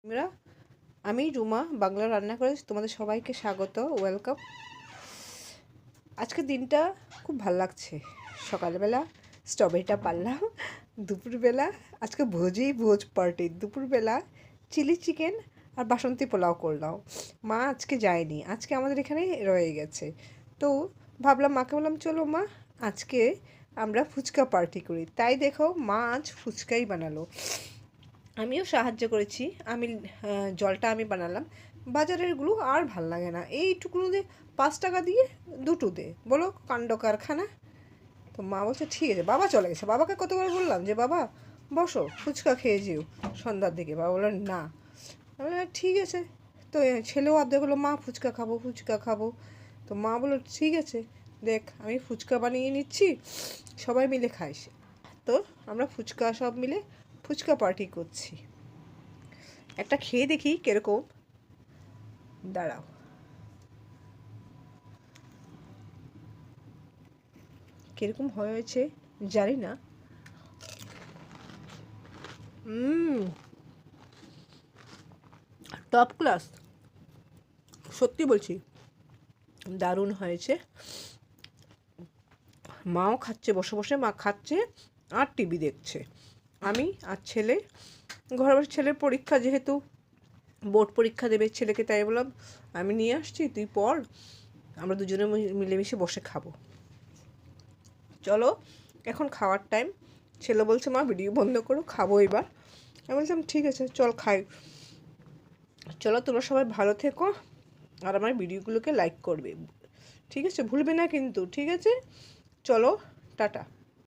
আমরা আমি রুমা বাংলা রান্না করে তোমাদের সবাইকে স্বাগত, ওয়েলকাম। আজকের দিনটা খুব ভালো লাগছে। সকালবেলা স্ট্রবেরিটা পারলাম, দুপুরবেলা আজকে ভোজ পার্টি, দুপুরবেলা চিলি চিকেন আর বাসন্তী পোলাও করলাম। মা আজকে যায়নি, আজকে আমাদের এখানে রয়ে গেছে। তো ভাবলাম, মাকে বললাম চলো মা আজকে আমরা ফুচকা পার্টি করি। তাই দেখো মা আজ ফুচকাই বানালো, আমিও সাহায্য করেছি। জলটা আমি বানালাম। বাজারেরগুলো আর ভাল লাগে না, এইটুকুনো দে, 5 টাকা দিয়ে দুটো দে, বলো কাণ্ড কারখানা। তো মা বলছে ঠিক আছে, বাবা চলে গেছে। বাবাকে কতবার বললাম যে বাবা বসো ফুচকা খেয়ে যেও সন্ধ্যার দিকে। বাবা বললো না। আমি বললাম ঠিক আছে। তো ছেলেও আবদার করলো মা ফুচকা খাবো ফুচকা খাবো। তো মা বললো ঠিক আছে, দেখ আমি ফুচকা বানিয়ে নিচ্ছি, সবাই মিলে খাইস। তো আমরা ফুচকা সব মিলে ফুচকা পার্টি করছি। একটা খেয়ে দেখি কিরকম। দাঁড়াও, কিরকম হয়েছে জানি না। টপ ক্লাস, সত্যি বলছি, দারুণ হয়েছে। মাও খাচ্ছে বসে বসে, মা খাচ্ছে আর টিভি দেখছে। আমি আর ছেলে ঘরে বসে, ছেলের পরীক্ষা, যেহেতু বোর্ড পরীক্ষা দেবে ছেলেকে, তাই বললাম আমি নিয়ে আসছি তুই পড়, আমরা দুজনে মিলেমিশে বসে খাবো। চলো এখন খাওয়ার টাইম। ছেলে বলছে মা ভিডিও বন্ধ করো, খাবো এবার। আমি বলছিলাম ঠিক আছে চল খাই। চলো তোমরা সবাই ভালো থেকো আর আমার ভিডিওগুলোকে লাইক করবে, ঠিক আছে? ভুলবে না কিন্তু, ঠিক আছে? চলো টাটা।